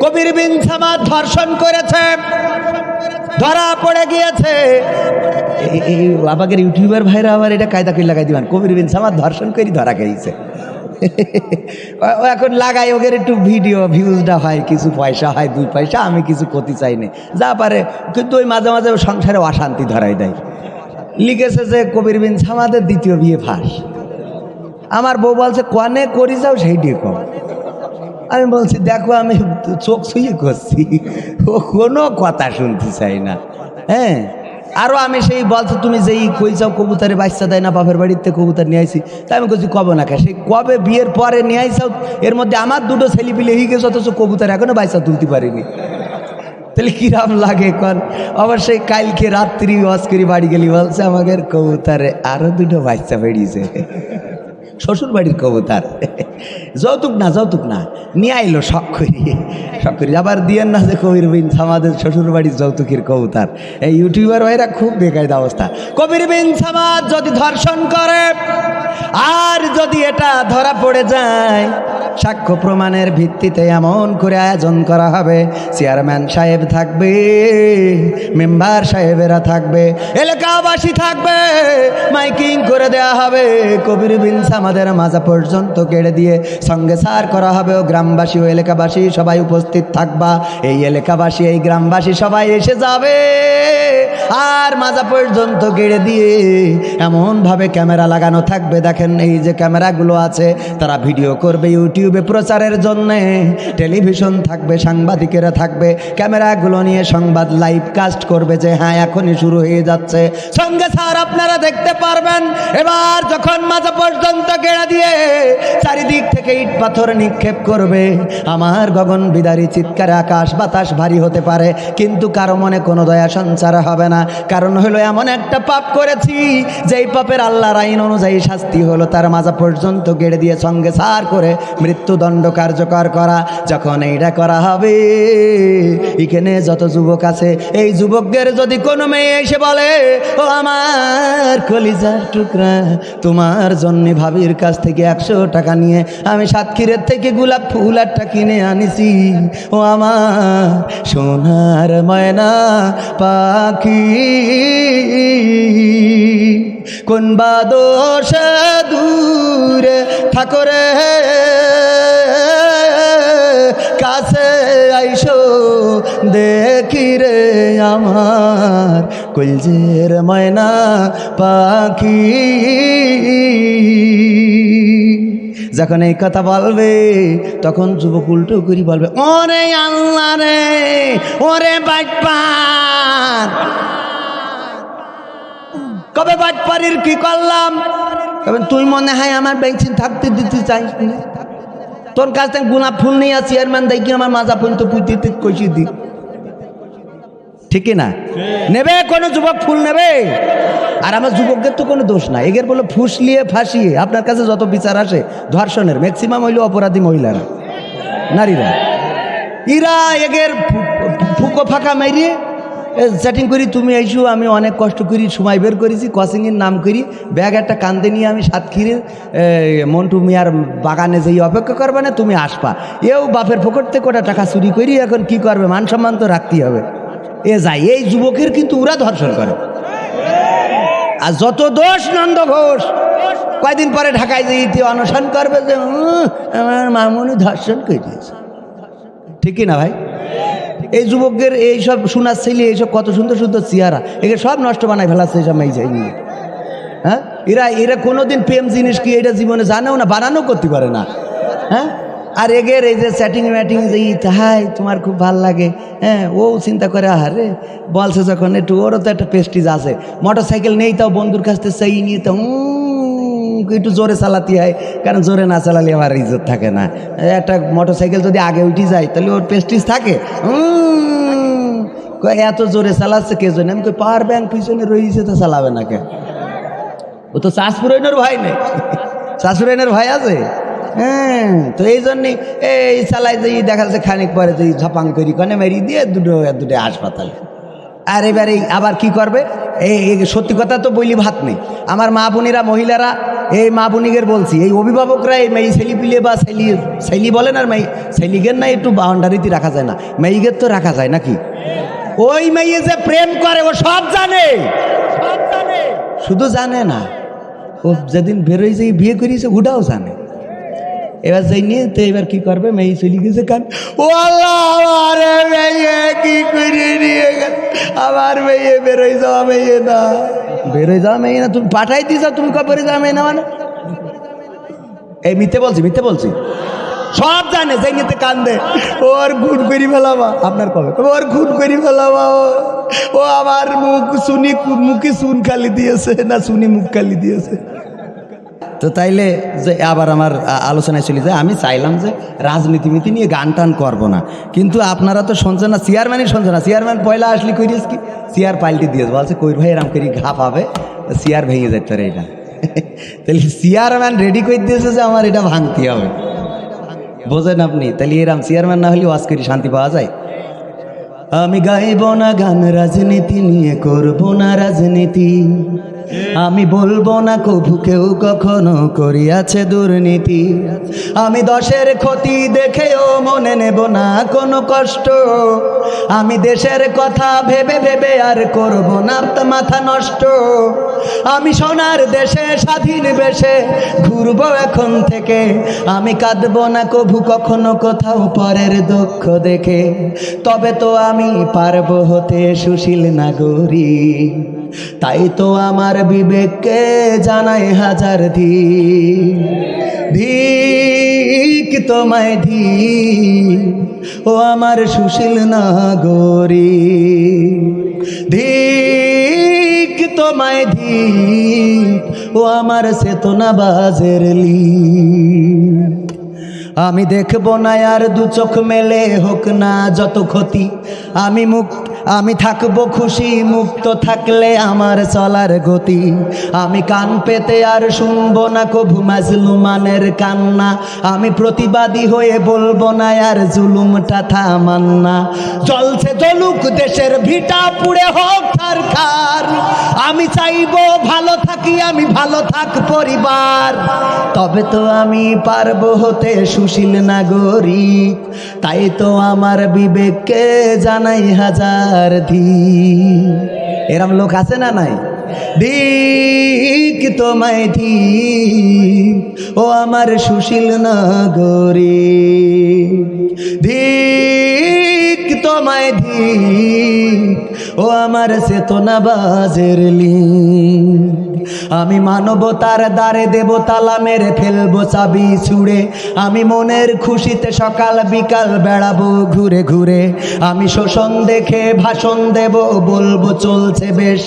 কবির বিন সামাদ ধর্ষণ করেছে, ধরা পড়ে গিয়েছে। আমাদের ইউটিউবার ভাইরা আবার এটা কায়দা করে লাগাই দিবেন, কবির বিন সামাদ ধর্ষণ করে ধরা খেয়েছে। ও এখন লাগাই ওদের একটু ভিডিও ভিউজটা হয়, কিছু পয়সা হয়, 2 পয়সা, আমি কিছু করতে চাই না, যা পারে। কিন্তু ওই মাঝে মাঝে সংসারে অশান্তি ধরাই দেয়। লিখেছে যে কবির বিন সামাদের 2য় বিয়ে ফাঁস। আমার বউ বলছে কনে করি যাও সেইটিও কম। আমি বলছি দেখো আমি চোখ ছুঁয়ে করছি, ও কোনো কথা শুনতে চাই না। হ্যাঁ, আরও আমি সেই বলছো তুমি যেই কই যাও কবুতরে বাচ্চা দেয় না, বাপের বাড়িতে কবুতর নিয়ে আইসি, তাই আমি বলছি কবে না কে, সেই কবে বিয়ের পরে নিয়ে আইসাও, এর মধ্যে আমার 2টো ছেলে পিলে হয়ে গেছে, অথচ কবুতর এখনো বাচ্চা তুলতে পারিনি। তাহলে কিরাম লাগে কন? অবশ্যই কালকে রাত্রি অস্করি বাড়ি গেলি বলছে আমাদের কবুতরে আরো 2টো বাচ্চা বেরিয়েছে, শ্বশুর বাড়ির কবুতর। যৌতুক না নিয়ে আইলো শখ করি আবার দিয়েন না যে কবির বিন সামাদের শ্বশুর বাড়ির যৌতুকের কবুতর। এই ইউটিউবার ভাইরা খুব বেকায়দা অবস্থা। কবির বিন সামাদ যদি ধর্ষণ করে আর যদি এটা ধরা পড়ে যায়, সাক্ষ্য প্রমাণের ভিত্তিতে এমন করে আয়োজন করা হবে, চেয়ারম্যান সাহেব থাকবে, মেম্বার সাহেবেরা থাকবে, এলাকাবাসী থাকবে, মাইকিং করে দেয়া হবে, কবির বিন সামাদের মাজা পর্যন্ত কেড়ে দিয়ে সঙ্গে সার করা হবে। ও গ্রামবাসী ও এলাকাবাসী সবাই উপস্থিত থাকবা, এই এলাকাবাসী এই গ্রামবাসী সবাই এসে যাবে, আর মাজা পর্যন্ত কেড়ে দিয়ে এমনভাবে ক্যামেরা লাগানো থাকবে। দেখেন এই যে ক্যামেরাগুলো আছে, তারা ভিডিও করবে ইউটিউবে প্রচারের জন্যে, টেলিভিশন থাকবে, সাংবাদিকেরা থাকবে, ক্যামেরাগুলো নিয়ে সংবাদ লাইভ কাস্ট করবে যে হ্যাঁ এখনই শুরু হয়ে যাচ্ছে, সঙ্গে স্যার আপনারা দেখতে পারবেন। এবার যখন মাজা পর্যন্ত কেড়ে দিয়ে চারিদিক থেকে ইট পাথর নিক্ষেপ করবে, আমার গগন বিদারী চিৎকারে আকাশ বাতাস ভারী হতে পারে, কিন্তু কারো মনে কোনো দয়া সঞ্চার হবে না। কারণ হলো এমন একটা পাপ করেছি যেই পাপের আল্লাহর আইন অনুযায়ী শাস্তি হলো তার মাজা পর্যন্ত কেড়ে দিয়ে সঙ্গে সার করে মৃত্যুদণ্ড কার্যকর করা। যখন এইটা করা হবে, এখানে যত যুবক আছে, এই যুবকদের যদি কোনো মেয়ে এসে বলে ও আমার কলিজার টুকরা, তোমার জন্য ভাবির কাছ থেকে 100 টাকা নিয়ে আমি সাতক্ষীরের থেকে গোলাপ ফুল একটা কিনে আনিছি, ও আমার সোনার ময়না পাখি, কোন বাদশা দূরে থাকরে কাছে আইসো দেখি রে আমার কলজের ময়না পাখি। যখন এই কথা বলবে তখন যুবক উল্টো করি বলবে ওরে আল্লাহ রে, ওরে বাটপার, কবে বাটপারির কি করলাম? তুই মনে হয় আমার বেঞ্চিন থাকতে দিতে চাইস না, তোর কাছ থেকে গোলাপ ফুল নিয়ে চেয়ারম্যান দেখি আমার মাজা পর্যন্ত পুঁতে কষি দি, ঠিক না? নেবে কোনো যুবক ফুল নেবে? আর আমার যুবকদের তো কোনো দোষ নাই, এগের বলে ফুসলিয়ে ফাঁসিয়ে আপনার কাছে যত বিচার আসে ধর্ষণের ম্যাক্সিমাম হইল অপরাধী মহিলারা, নারীরা। ইরা এগের ফুকো ফাঁকা মারিয়ে চ্যাটিং করি, তুমি আইসো, আমি অনেক কষ্ট করি সময় বের করেছি, কোচিংয়ের নাম করি, ব্যাগ একটা কান্দে নিয়ে আমি সাতক্ষীরের মন্টু মিয়ার বাগানে যেই অপেক্ষা করবে না, তুমি আসবা। এও বাপের পকেট থেকে কোটা টাকা চুরি করি, এখন কি করবে, মান সম্মান তো রাখতেই হবে। এ যাই, এই যুবকের কিন্তু ওরা ধর্ষণ করে। আর যত দোষ নন্দ ঘোষ কয়দিন পরে ঢাকায় যেতে অনশন করবে যে আমার মামুনি ধর্ষণ করে দিয়েছে, ঠিকই না ভাই? এই যুবকদের এইসব শোনার ছেলে, এইসব কত সুন্দর সুন্দর চেহারা, একে সব নষ্ট বানায় ফেলাচ্ছে এইসব মেয়ে যায়নি। হ্যাঁ, এরা কোনোদিন প্রেম জিনিস কি এটা জীবনে জানেও না, বানানো করতে পারে না। হ্যাঁ, আর এগের এই যে চ্যাটিং ম্যাটিং যে হাই তোমার খুব ভাল লাগে, হ্যাঁ, ও চিন্তা করে আরে বলছে যখন একটু, ওরও তো একটা প্রেস্টিজ আছে, মোটর সাইকেল নেই তাও বন্ধুর কাছ থেকে চাই নিয়ে তো একটু জোরে চালাতে হয়, কারণ জোরে না চালালে আমার ইজ্জত থাকে না। একটা মোটর সাইকেল যদি আগে উঠে যায় তাহলে ওর প্রেস্টিজ থাকে। এত জোরে চালাচ্ছে কে জন্য? আমি পাওয়ার ব্যাংক পিছনে রয়েছে তো চালাবে না কে? ও তো শ্বাস ফুরাইনের ভয় নেই, শ্বাস ফুরাইনের ভয় আছে। হ্যাঁ, তো এই জন্যই এই চালাই যে দেখা যাচ্ছে খানিক পরে যে ঝপাং করি কনে মেরি দিয়ে দুটো হাসপাতালে। আর এবারে আবার কি করবে, এই সত্যি কথা তো বলি ভাত নেই। আমার মা বোনেরা মহিলারা, এই মা বোনিগের বলছি, এই অভিভাবকরা এই মেয়ে ছেলি পিলে বা ছেলি বলেন আর মেয়ে ছেলিগের না একটু বাউন্ডারিতে রাখা যায় না, মেয়েগের তো রাখা যায় নাকি? ওই মেয়ে যে প্রেম করে ও সব জানে, শুধু জানে না, ও যেদিন বেরোয় যে বিয়ে করিয়েছে ওটাও জানে। এবার যাই নিয়ে তো এবার কি করবে, মেয়ে চলে গেছে কান, ও আল্লাহ আমার মেয়ে কি করে নিয়ে গেল, আমার মেয়ে বেরোয় যাওয়া মেয়ে না, বেরোয় যাওয়া মেয়ে না, তুমি পাঠাই দিছ, তুমি কবে যাওয়া মেয়ে না মানে? এই মিথ্যে বলছি সব জানে, যাই নিতে কান্দে, ওর খুন করি ফেলাবা, আপনার কবে ওর খুন করি ফেলাবা, ও আমার মুখে চুন খালি দিয়েছে না চুনি মুখ খালি দিয়েছে। তো তাইলে যে আবার আমার আলোচনায় চলে যায়, আমি চাইলাম যে রাজনীতিমিতি নিয়ে গান টান করবো না, কিন্তু আপনারা তো শুনছেন না, চেয়ারম্যানই শুনছে না। চেয়ারম্যান পয়লা আসলি করিস কি, চেয়ার পাল্টি দিয়েছে, বলছে কই ভাই এরাম করি ঘা পাবে, চেয়ার ভেঙে যেতে পারে এটা। তাহলে চেয়ারম্যান রেডি করে দিয়েছে যে আমার এটা ভাঙতে হবে, বোঝেন আপনি? তাহলে এরাম চেয়ারম্যান না হলে ওয়াজ করি শান্তি পাওয়া যায়? আমি গাইব না গান রাজনীতি নিয়ে, করব না রাজনীতি, আমি বলবো না কভু কেউ কখনো করিয়াছে দুর্নীতি, আমি দশের ক্ষতি দেখেও মনে নেব না কোনো কষ্ট, আমি দেশের কথা ভেবে ভেবে আর করব না মাথা নষ্ট, আমি সোনার দেশে স্বাধীন বেশে ঘুরবো এখন থেকে, আমি কাঁদবো না কভু কখনো কোথাও পরের দুঃখ দেখে, তবে তো আমি পারবো হতে সুশীল নাগরিক, তাই তো আমার বিবেককে জানাই হাজার ধিক তোমায় ধিক, ও আমার সুশীল নাগরিক, ধিক তোমায় ধিক, ও আমার চেতনাবাজের লিক, আমি দেখবো না আর দু চোখ মেলে, হোক না যত ক্ষতি, আমি থাকবো খুশি মুক্ত থাকলে আমার চলার গতি, আমি কান পেতে আর শুনবো না কভু মাজলুমানের কান্না, আমি প্রতিবাদী হয়ে বলবো না আর জুলুমটা থামান না, জ্বলছে জ্বলুক দেশের ভিটা পুড়ে হোক ছারখার, আমি চাইবো ভালো থাকি, আমি ভালো থাক পরিবার, তবে তো আমি পারবো হতে সুশীল নাগরিক, তাই তো আমার বিবেককে জানাই হাজার ধিক। এরম লোক আছে না নাই? ধিক তোমায় ধিক, ও আমার সুশীল নাগরিক, ধিক তোমায় ধিক, ও আমার চেতনাবাজের লিক, আমি মানবতার দ্বারে দেব তালা মেরে ফেলবো চাবি ছুঁড়ে, আমি মনের খুশিতে সকাল বিকাল বেড়াবো ঘুরে ঘুরে, আমি শোষণ দেখে ভাষণ দেব বলবো চলছে বেশ,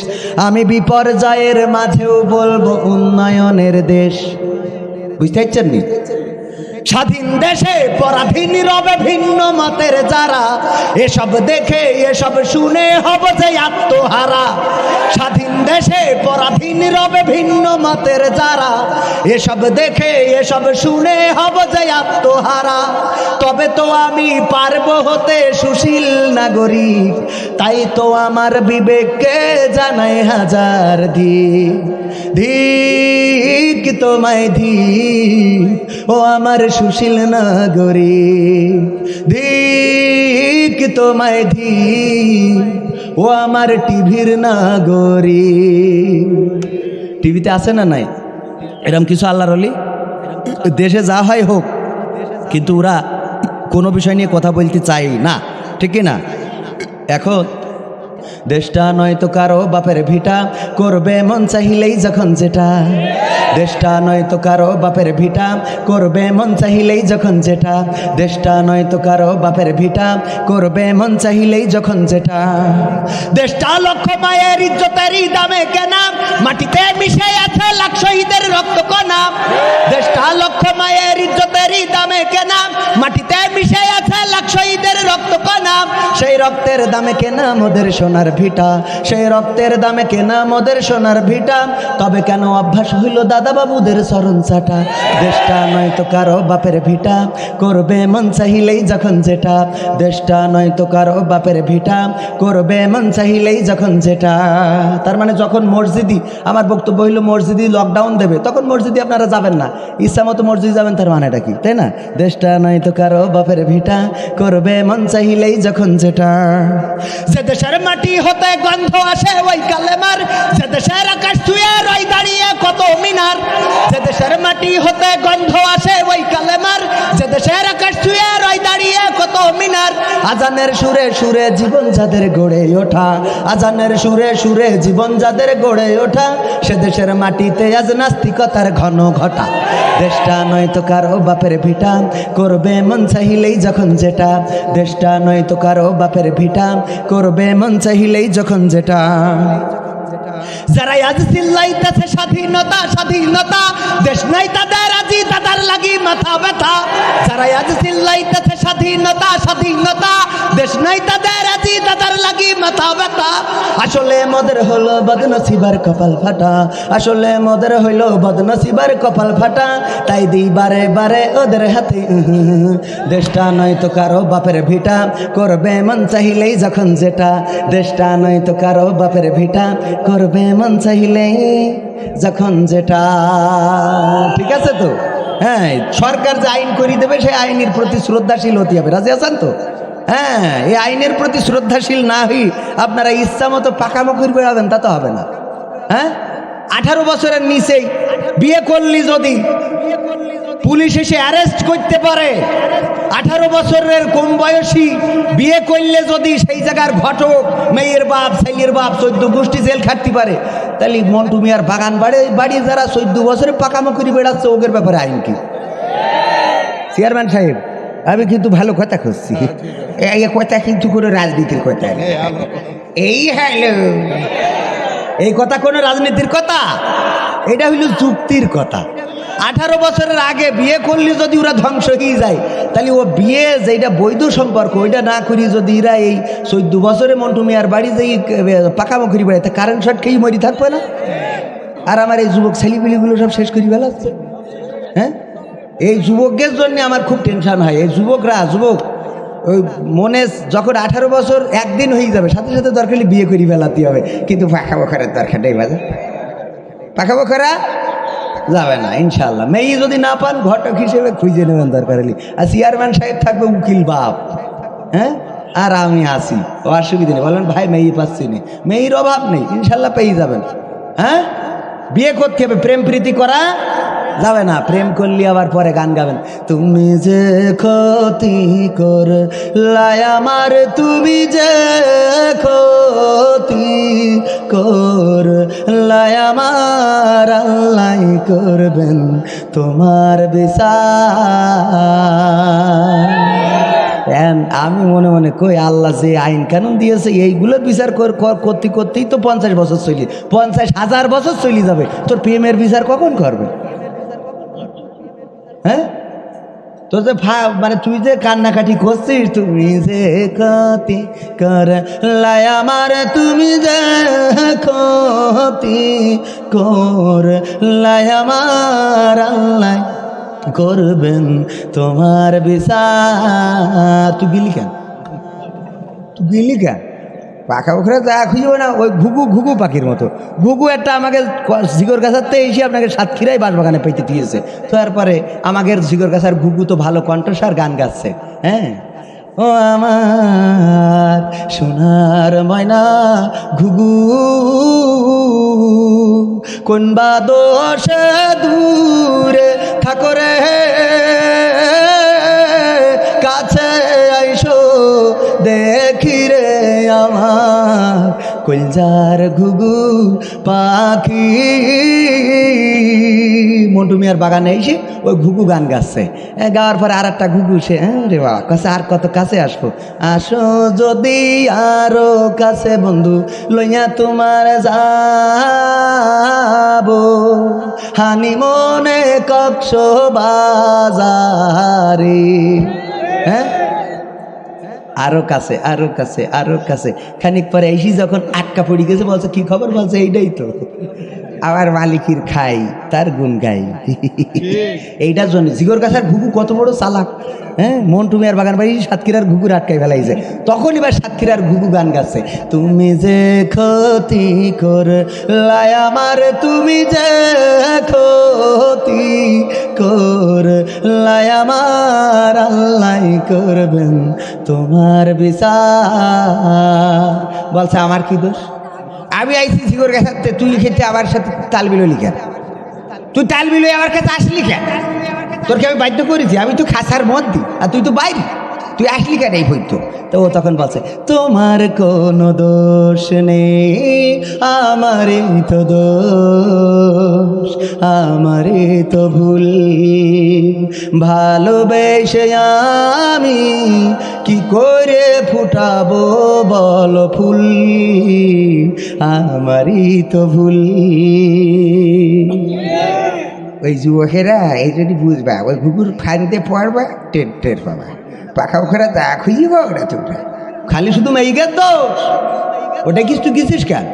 আমি বিপর্যয়ের মাঝেও বলবো উন্নয়নের দেশ। বুঝতে পারছেন নি? স্বাধীন দেশে পরাধীন রবে ভিন্ন মতের যারা, এসব দেখে এসব শুনে হব যে আত্মহারা, স্বাধীন দেশে পরাধীন রবে ভিন্ন মতের যারা, এসব দেখে এসব শুনে হব যে আত্মহারা, তবে তো আমি পারবো হতে সুশীল নাগরিক, তাই তো আমার বিবেককে জানাই হাজার ধিক, ধিক তোমায় ধিক, ও আমার সুশীল নাগরিক, ধিক তোমায় ধিক, ও আমার টিভির নাগরিক। টিভিতে আছে না নাই এরকম কিছু আল্লাহর ওলি? দেশে যা হয় হোক, কিন্তু ওরা কোনো বিষয় নিয়ে কথা বলতে চাই না, ঠিক না? এখন দেশটা নয়তো কারো বাপের ভিটা, করবে মন চাহিলেই যখন যেটা, দেশটা নয়তো কারো বাপের ভিটা, করবে মন চাহিলেই যখন যেটা, দেশটা নয়তো কারো বাপের ভিটা, করবে মন চাহিলেই যখন যেটা, দেশটা লক্ষ মায়ের ইজ্জতেরই দামে কেনা, মাটিতে মিশে আছে লাখ শহীদের রক্ত কণা, দেশটা লক্ষ মায়ের ইজ্জতেরই দামে কেনা, মাটিতে মিশে আছে লাখ শহীদের রক্ত কণা, সেই রক্তের দামে কেনা মোদের সোনার ভিটা, সেই রক্তের দামে কেনা মোদের সোনার ভিটা। তবে কেন অভ্যাস হইল দাদা বাবুদের চরণ চাটা, দেশটা নয় তো কারো বাপের ভিটা, করবে মন চাহিলেই যখন যেটা, দেশটা নয় তো কারো বাপের ভিটা, করবে মন চাহিলেই যখন যেটা। তার মানে যখন মসজিদি, আমার বক্তব্য হইল মসজিদি লকডাউন দেবে, তখন মসজিদে আপনারা যাবেন না, ইচ্ছা মতো মসজিদে যাবেন, তার মানেটা কি, তাই না? দেশটা নয় তো কারো বাপের ভিটা, করবে মন চাহিলেই যখন যেটা। যে দেশের মাটি হতে গন্ধ আসে ওই কালেমার, যে দেশের আকাশ ছুঁয়ে রয় দাঁড়িয়ে কত মিনার, যে দেশের মাটি হতে গন্ধ আসে ওই কালেমার, যে দেশের আকাশ ছুঁয়ে রয় দাঁড়িয়ে কত মিনার। আজানের সুরে সুরে জীবন যাদের গড়ে ওঠা, আজানের সুরে সুরে জীবন যাদের গড়ে ওঠা, সে দেশের মাটিতে আজ নাস্তিকতার ঘন ঘটা। দেশটা নয় তো কারো বাপের ভিটা, করবে মন চাহিলেই যখন যেটা, দেশটা নয় তো কারো বাপের ভিটা, করবে মন চাহিলেই যখন যেটা। যারা আজ চিল্লাইতেছে স্বাধীনতা স্বাধীনতা, দেশ নাই তাদের আজি তাদের লাগি মাথা ব্যথা। যারা আজ চিল্লাইতেছে স্বাধীনতা স্বাধীনতা, দেশ নাই তাদের আজি তাদের লাগি মাথা ব্যথা। আসলে মোদের হলো বদনসিবার কপাল ফাটা, আসলে মোদের হইল বদনসিবার কপাল ফাটা। তাই দিই বারে বারে ওদের হাতে, দেশটা নয় তো কারো বাপের ভিটা, করবে মন চাহিলেই যখন যেটা, দেশটা নয় তো কারো বাপের ভিটা, করবে মন চাহিলেই যখন যেটা। ঠিক আছে তো? হ্যাঁ, সরকার যে আইন করে দেবে সেই আইনের প্রতি শ্রদ্ধাশীল হতে হবে, রাজি আছেন তো? হ্যাঁ, এই আইনের প্রতি শ্রদ্ধাশীল না হই আপনারা ইচ্ছা মতো পাকামো করে বেড়াবেন, তা তো হবে না। হ্যাঁ, 18 বছরের নিচেই বিয়ে করলি যদি পুলিশ এসে অ্যারেস্ট করতে পারে, 18 বছরের কম বয়সী বিয়ে করলে যদি সেই জায়গার ঘটক, মেয়ের বাপ, ছেলের বাপ 14 গোষ্ঠী জেল খাটতে পারে, তাহলে মন্টু মিয়ার বাগান বাড়ি যারা 14 বছরে পাকামো করে বেড়াচ্ছে ওদের ব্যাপারে আইন কি? চেয়ারম্যান সাহেব, আমি কিন্তু ভালো কথা খুঁজছি, এই কথা কিন্তু কোনো রাজনীতির কথা, এই হ্যালো, এই কথা কোনো রাজনীতির কথা, এটা হইল যুক্তির কথা। 18 বছরের আগে বিয়ে করলে যদি ওরা ধ্বংস হয়ে যায়, তাহলে ও বিয়ে যেটা বৈধ সম্পর্ক ওইটা না করি যদি এরা এই 14 বছরে মন্টু মিয়ার বাড়ি যাই পাকামো করি বেড়ায়, তা কারেন্ট শট খেয়ে মরি থাকবে না? আর আমার এই যুবক ছেলেপিলিগুলো সব শেষ করি বেলাচ্ছে। হ্যাঁ, এই যুবকের জন্য আমার খুব টেনশন হয়। এই যুবক ওই মনে যখন 18 বছর একদিন হয়ে যাবে, সাথে সাথে দরকার বিয়ে করি বেলাতে হবে, কিন্তু পাকা বখারের দরকার নেই, বাজে পাকা বখারা যাবে না ইনশাল্লাহ। মেয়ে যদি না পান ঘটক হিসেবে খুঁজে নেবেন দরকার হলে, আর চেয়ারম্যান সাহেব থাকবে উকিল বাপ। হ্যাঁ, আর আমি আসি, ও অসুবিধা নেই, বলেন ভাই মেয়ে পাচ্ছি না, মেয়ের অভাব নেই, ইনশাল্লাহ পেয়ে যাবেন। হ্যাঁ, বিয়ে করতে হবে, প্রেম প্রীতি করা যাবে না। প্রেম করলে আবার পরে গান গাবেন, তুমি যে ক্ষতি কর লাই আমার, তুমি যে ক্ষতি কর লাই আমার, আল্লাহ করবেন তোমার বিচার। আমি মনে মনে কই, আল্লাহ যে আইন কানুন দিয়েছে এইগুলো বিচার করতে করতেই তো 50 বছর চলি, 50,000 বছর চলি যাবে, তোর প্রেমের বিচার কখন করবে? হ্যাঁ, তোর যে মানে তুই যে কান্নাকাটি করছিস, তুমি যে ক্ষতি কর লাই আমার, তুমি যে ক্ষতি কর লাই আমার, আল্লাহ করবেন তোমার বিচার। তুই গেলি কেন? পাখা ওখানে যা খুঁজবে না, ওই ঘুঘু পাখির মতো। ঘুঘু একটা আমাকে ঝিগর গাছাতে এসে আপনাকে সাতক্ষীরায় বাঁশবাগানে পেতে দিয়েছে, তো তারপরে আমাকে ঝিগর গাছার ঘুঘু তো ভালো কণ্ঠস্বর গান গাচ্ছে। হ্যাঁ, ও আমার সোনার ময়না ঘুঘু, কোন বা দোষে দূরে থাকো রে, কাছে আইসো দেখি রে আমার কলজার ঘুঘু পাখি। মন্টু মিয়ার বাগানে এসে ওই ঘুঘু গান গাচ্ছে, গাওয়ার পরে আর একটা ঘুঘু সে রে বাবা কাছে, আর কত কাছে আসবো, আসো যদি আরো কাছে বন্ধু লইয়া তোমার যাবো, হানি মনে কক্সবাজারে। হ্যাঁ, আরো কাছে, আরো কাছে, আরো কাছে। খানিক পরে এসি যখন আটকা পড়ে গেছে, বলছে কি খবর? বলছে এইটাই তো আমার মালিকের খাই, তার গুণ গাই। এইটার জন্য জিগর গাছের ঘুঘু কত বড় চালাক। হ্যাঁ, মন্টু মিয়ার বাগান বাড়ি সাতক্ষীরার ঘুঘুর আটকাই ফেলাইছে। তখন এবার সাতক্ষীরার ঘুঘু গান গাচ্ছে, তুমি যে ক্ষতি করলাই আমার, তুমি যে ক্ষতি করলাই আমার, আল্লাহ করবেন তোমার বিচার। বলছে আমার কি দোষ? আমি আইসি জিগর গাছাতে, তুই খেতে আমার সাথে তাল বিলো লিখা, তুই তাল বিলো আমার কাছে আসলি কেন? তোর কি আমি বাধ্য করেছি? আমি তো খাসার মধ্যে, আর তুই তো বাইরে, তুই আসলি কেন এই হইতো? তো ও তখন বলছে তোমার কোনো দোষ নেই, আমারই তো দোষ, আমারই তো ভুল, ভালোবেসে আমি কি করে ফুটাবো বল ফুল, আমারই তো ভুল। ওই যুবকেরা এই যদি বুঝবা, ওই ঘুঘুর ফাঁড়িতে পড়বা, টের টের পাবা, পাখা ওখানে তা খুঁজে পাবো না তোমরা। খালি শুধু মেয়েদের দোষ, ওটা কিছু গেছিস কেন?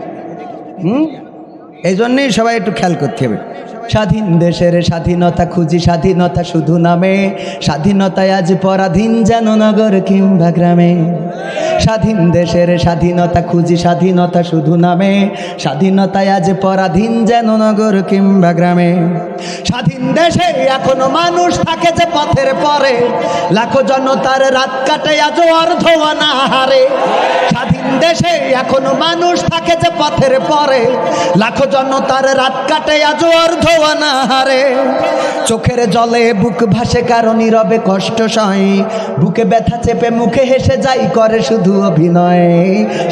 এই জন্যেই সবাই একটু খেয়াল করতে হবে। স্বাধীন দেশের স্বাধীনতা খুঁজি, স্বাধীনতা শুধু নামে, স্বাধীনতায় আজ পরাধীন যেন নগর কিংবা গ্রামে। স্বাধীন দেশের স্বাধীনতা খুঁজি, স্বাধীনতা শুধু নামে, স্বাধীনতায় আজ পরাধীন যেন নগর কিংবা গ্রামে। স্বাধীন দেশে এখনো মানুষ থাকে যে পথের পরে, লাখো জনতার রাত কাটে আজ অর্ধ অনাহারে। স্বাধীন দেশে এখনো মানুষ থাকে যে পথের পরে, লাখো জনতার রাত কাটে আজ অর্ধ অনাহারে। চোখের জলে বুক ভাসে কারো নীরবে কষ্ট সয়, বুকে ব্যথা চেপে মুখে হেসে যাই করে শুধু অভিনয়।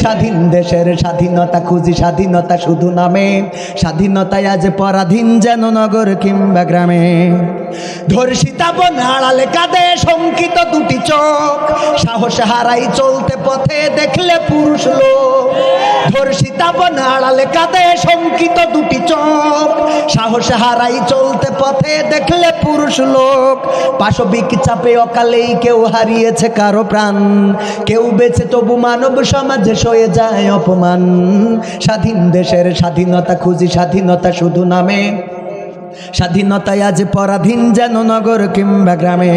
স্বাধীন দেশের স্বাধীনতা খুঁজি, স্বাধীনতা শুধু নামে, স্বাধীনতায় আজ পরাধীন যেন নগর কিংবা গ্রামে। ধর্ষিতা বন আড়ালে কাঁদে শঙ্কিত দুটি চোখ, সাহস হারাই চলতে পথে দেখলে পুরুষ লোক। ধর্ষিতা বন আড়ালে কাঁদে শঙ্কিত দুটি চোখ, সাহস হারাই চলতে পথে দেখলে পুরুষ লোক। পাশবিক চাপে অকালেই কেউ হারিয়েছে কারো প্রাণ, কেউ বেঁচে তবু মানব সমাজে সয়ে যায় অপমান। স্বাধীন দেশের স্বাধীনতা খুঁজি, স্বাধীনতা শুধু নামে, স্বাধীনতায় আজ পরাধীন যেন নগর কিংবা গ্রামে।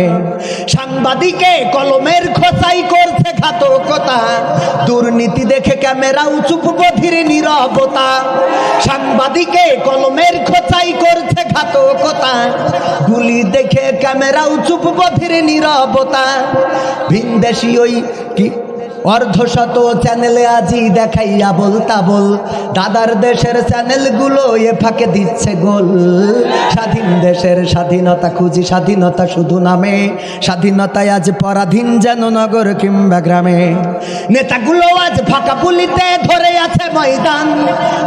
সাংবাদিকে কলমের খোঁচাই করছে ঘাতকতা, দুর্নীতি দেখে ক্যামেরাও চুপ বধির নীরবতা। সাংবাদিকে কলমের খোঁচাই করছে ঘাতকতা, গুলি দেখে ক্যামেরাও চুপ বধির নীরবতা। ভিনদেশি ওই কি অর্ধশত চ্যানেলে আজই দেখাইয়া বলতা বল, দাদার দেশের চ্যানেলগুলো এ ফাঁকে দিচ্ছে গোল। স্বাধীন দেশের স্বাধীনতা খুঁজি, স্বাধীনতা শুধু নামে, স্বাধীনতায় আজ পরাধীন যেন নগর কিংবা গ্রামে। নেতাগুলো আজ ফাঁকা পুলিতে ধরে আছে ময়দান,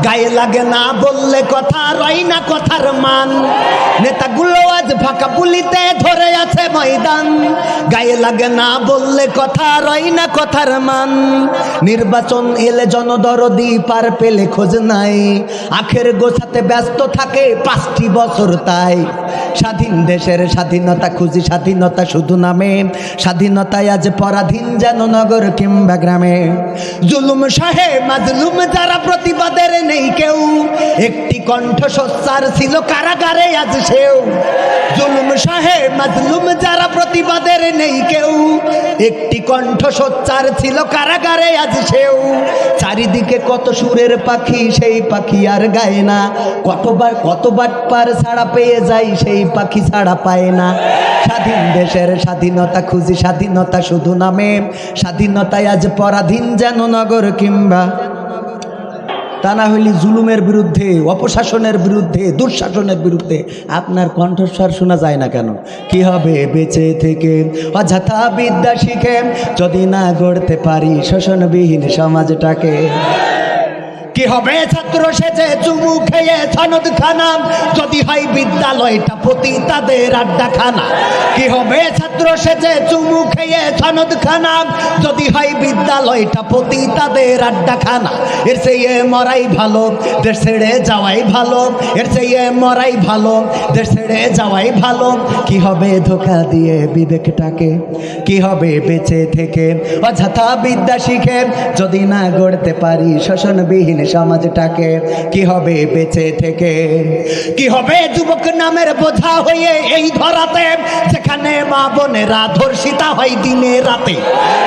গায়ে লাগে না বললে কথা, রয় না কথার মান। নেতাগুলো আজ ফাঁকা পুলিতে ধরে আছে ময়দান, গায়ে লাগে না বললে কথা, রয় না কথার মান। নির্বাচন এলে জনদরদি পার পেলে খোঁজ নাই, আখের গোছাতে ব্যস্ত থাকে 5টি বছর তাই। স্বাধীন দেশের স্বাধীনতা খুঁজি, স্বাধীনতা শুধু নামে, স্বাধীনতায় আজ পরাধীন যেন নগর কিংবা গ্রামে। জুলুম সহে মাজলুম যারা প্রতিবাদের নেই কেউ, একটি কণ্ঠ সোচ্চার ছিল কারাগারে আজ সেও। জুলুম সহে মাজলুম যারা প্রতিবাদের নেই কেউ, একটি কণ্ঠ সোচ্চার ছিল কারাগারে আজ সেও। চারিদিকে কত সুরের পাখি, সেই পাখি আর গায় না, কতবার পার ছাড়া পেয়ে যায়, সেই পাখি ছাড়া পায় না। স্বাধীন দেশের স্বাধীনতা খুঁজি, স্বাধীনতা শুধু নামে, স্বাধীনতায় আজ পরাধীন যেন নগর কিংবা। তা না হইলে জুলুমের বিরুদ্ধে, অপশাসনের বিরুদ্ধে, দুঃশাসনের বিরুদ্ধে আপনার কণ্ঠস্বর শোনা যায় না কেন? কি হবে বেঁচে থেকে অযথা বিদ্যা শিখে, যদি না গড়তে পারি শোষণবিহীন সমাজটাকে? কি হবে ছাত্র সেজে চুমু খেয়ে সনদ খানা যদি হয় বিদ্যালয়টা পতিতাদের আড্ডাখানা। কি হবে ছাত্র সেজে চুমু খেয়ে সনদ খানা যদি হয় বিদ্যালয়টা পতিতাদের আড্ডাখানা। এর চেয়ে মরাই ভালো, দেশ ছেড়ে যাওয়াই ভালো। এর চেয়ে মরাই ভালো, দেশ ছেড়ে যাওয়াই ভালো। কি হবে ধোঁকা দিয়ে বিবেকটাকে, কি হবে বেঁচে থেকে অযথা বিদ্যা শিখে যদি না গড়তে পারি শোষণবিহীন সমাজটাকে। কি হবে বেঁচে থেকে, কি হবে যুবক নামের বোঝা হয়ে এই ধরাতে যেখানে মা বোনেরা ধর্ষিতা হয় দিনে রাতে।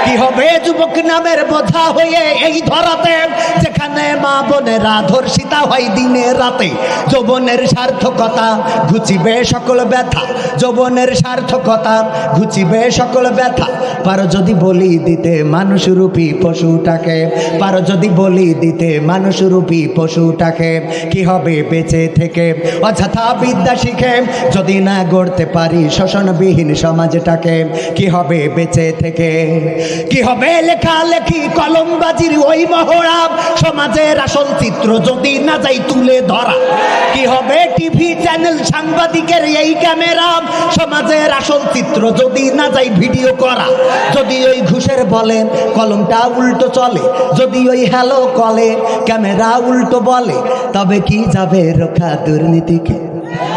কি হবে যুবক নামের বোঝা হয়ে এই ধরাতে যেখানে মা বোনেরা ধর্ষিতা হয় দিনে রাতে। যৌবনের সার্থকতা ঘুচিবে সকল ব্যথা, যৌবনের সার্থকতা ঘুচিবে সকল ব্যথা। পারো যদি বলি দিতে মানুষরূপী পশুটাকে, পারো যদি বলি দিতে মানুষরূপী পশুটাকে। কি হবে বেঁচে থেকে অযথা বিদ্যা শিখে যদি না গড়তে পারি শোষণবিহীন সমাজটাকে। কি হবে বেঁচে থেকে, কি হবে লেখালেখি কলমবাজির ওই মহড়া সমাজের আসল চিত্র যদি না যাই তুলে ধরা। কি হবে টিভি চ্যানেল সাংবাদিকের এই ক্যামেরা সমাজের আসল চিত্র যদি না যাই ভিডিও করা। যদি ওই ঘুষের বলে কলমটা উল্টো চলে, যদি ওই হ্যালো কলে ক্যামেরা উল্টো বলে, তবে কি যাবে রক্ষা দুর্নীতিকে,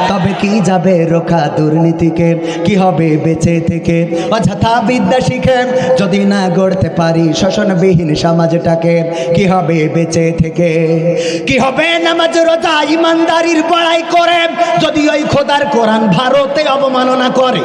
তবে কি যাবে রক্ষা দুর্নীতিকে। কি হবে বেঁচে থেকে অযথা বিদ্যা শিখে যদি না গড়তে পারি শোষণবিহীন সমাজটাকে। কি হবে বেঁচে থেকে, কি হবে নামাজ রোজা ইমানদারির বড়াই করে যদি ওই খোদার কোরআন ভারতে অবমাননা করে।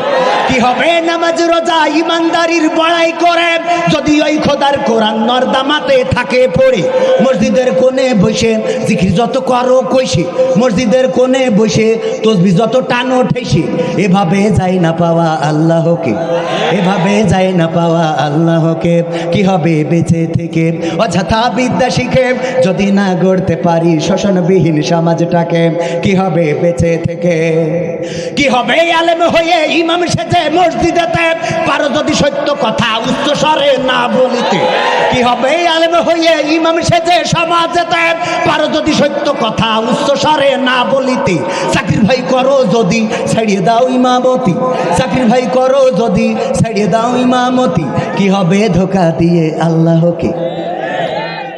কি হবে নামাজ রোজা ইমানদারির বড়াই করে যদি ওই খোদার কোরআন নর্দামাতে থাকে পড়ে। মসজিদের কোণে বসে জিকির যত করো কইসি, মসজিদের কোণে বসে তসবিহ যত টানো ঠেসি। এভাবে যাই না পাওয়া আল্লাহকে, এভাবে যাই না পাওয়া আল্লাহকে। কি হবে বেঁচে থেকে অযথা বিদ্যা শিখে যদি না গড়তে পারি শোষণবিহীন সমাজটাকে। কি হবে বেঁচে থেকে, কি হবে আলেম হয়ে ইমাম সেজে মসজিদেতে পারো যদি সত্য কথা উচ্চ স্বরে না বলিতে। কি হবে আলেম হয়ে ইমাম সেজে সমাজেতে পারো যদি সত্য কথা উচ্চ স্বরে না বলিতে। চাকরির ভাই করো যদি ছাড়িয়ে দাও ইমামতি, চাকরির ভাই করো যদি ছাড়িয়ে দাও ইমামতি। কি হবে ধোঁকা দিয়ে আল্লাহকে,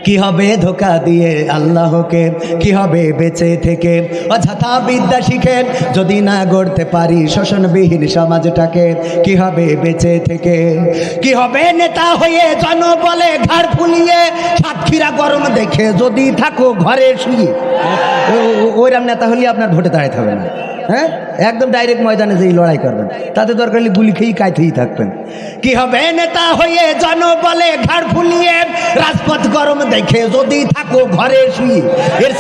কি হবে ধোঁকা দিয়ে আল্লাহকে। কি হবে বেঁচে থেকে অযথা বিদ্যা শিখে যদি না গড়তে পারি শোষণবিহীন সমাজটাকে। কি হবে বেঁচে থেকে, কি হবে নেতা হয়ে জনবলে ঘাড় ফুলিয়ে সাতক্ষীরা গরম দেখে যদি থাকো ঘরে শুয়ে। ওইরকম নেতা হলে আপনার ভোটে দাঁড়াতে হবে না, হ্যাঁ একদম ডাইরেক্ট ময়দানে যেই লড়াই করবেন, তাতে দরকার হলে গুলি খেয়েই কায়তেই থাকবেন। কি হবে নেতা হয়ে জনবলে ঘাড় ফুলিয়ে রাজপথ গরম দেখে যদি থাকো ঘরে শুয়ে। এর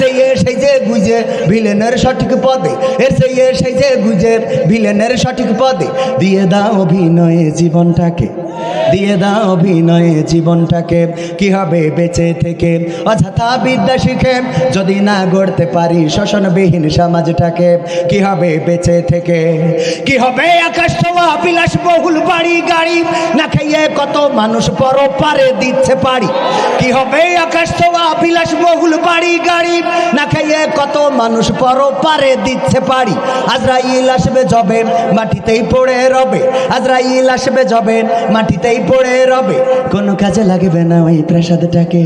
সেই যে গুজে ভিলেনের সঠিক পদে, এর সেই যে গুজে ভিলেনের সঠিক পদে। দিয়ে দাও অভিনয়ে জীবনটাকে, দিয়ে দাও অভিনয়ে জীবনটাকে। কি হবে বেঁচে থেকে অযথা বিদ্যা শিখে যদি না গড়তে পারি শোষণবিহীন সমাজটাকে। কি হবে বেঁচে থেকে, কি হবে আকাশ ছোঁয়া বিলাস বহুল বাড়ি গাড়ি না খেয়ে কত মানুষ পরপারে দিচ্ছে পারি। কি হবে আকাশ ছোঁয়া বিলাস বহুল বাড়ি গাড়ি না খেয়ে কত মানুষ পরপারে দিচ্ছে পারি। আজরাইল আসবে যবে মাটিতেই পড়ে রবে, আজরাইল আসবে যবে মাটিতেই পড়ে রবে। কোনো কাজে লাগবে না ওই প্রাসাদটাকে,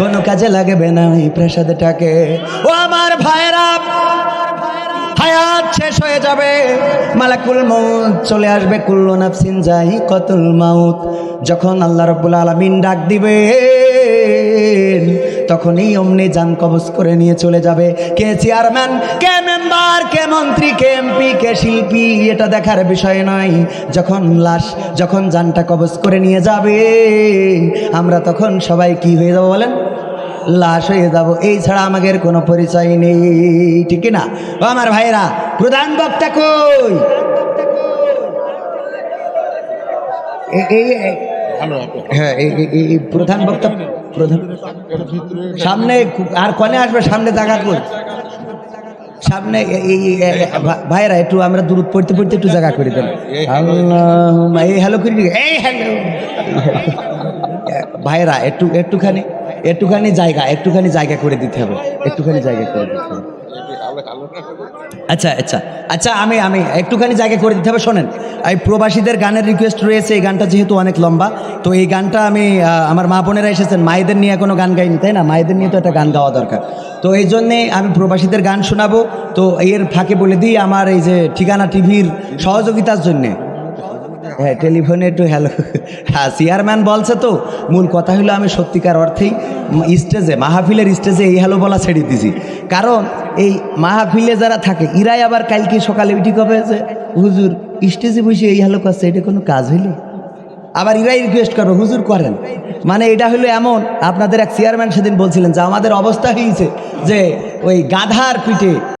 কোনো কাজে লাগবে না ওই প্রাসাদটাকে। ও আমার ভাইরা, হায়াত শেষ হয়ে যাবে, মালাকুল মউত চলে আসবে, কুল্লু নাফসিন যায়িকাতুল মাউত। যখন আল্লাহ রাব্বুল আলামিন ডাক দিবে তখনই অমনি জান কবজ করে নিয়ে চলে যাবে। কে চেয়ারম্যান, কে মেম্বার, কে মন্ত্রী, কে এমপি, কে শিল্পী, এটা দেখার বিষয় নয়। যখন লাশ, যখন জানটা কবজ করে নিয়ে যাবে আমরা তখন সবাই কি হয়ে যাবো বলেন? লাশ হয়ে যাব। এই ছাড়া আমাদের কোনো পরিচয় নেই, ঠিক না? ও আমার ভাইরা, প্রধান বক্তা কই? হ্যাঁ এই প্রধান বক্তা, প্রধান সামনে আর কনে আসবে, সামনে জায়গা কই? সামনে ভাইরা একটু আমরা দূর পড়তে পড়তে একটু জায়গা করে দেন। আল্লাহ এই হ্যালো করি, এই হ্যালো ভাইরা একটুখানি জায়গা করে দিতে হবে, একটুখানি জায়গা করে দিতে হবে। আচ্ছা আমি একটুখানি জায়গা করে দিতে হবে। শোনেন, এই প্রবাসীদের গানের রিকোয়েস্ট রয়েছে। এই গানটা যেহেতু অনেক লম্বা, তো এই গানটা আমি আমার মা বোনেরা এসেছেন, মায়েদের নিয়ে কোনো গান গাইনি, তাই না? মায়েদের নিয়ে তো একটা গান গাওয়া দরকার। তো এই জন্যে আমি প্রবাসীদের গান শোনাবো। তো এর ফাঁকে বলে দিই, আমার এই যে ঠিকানা টিভির সহযোগিতার জন্যে, হ্যাঁ টেলিফোনে একটু হ্যালো, হ্যাঁ চেয়ারম্যান বলছে। তো মূল কথা হলো আমি সত্যিকার অর্থেই স্টেজে, মাহফিলের স্টেজে এই হ্যালো বলা ছেড়ে দিছি। কারণ এই মাহফিলে যারা থাকে ইরাই আবার কালকে সকালে উঠি কবে যে হুজুর স্টেজে বসে এই হ্যালো করছে, এটা কোনো কাজ হইলো? আবার ইরাই রিকোয়েস্ট করবে হুজুর করেন। মানে এটা হলো এমন, আপনাদের এক চেয়ারম্যান সেদিন বলছিলেন যে আমাদের অবস্থা হয়েছে যে ওই গাধার পিঠে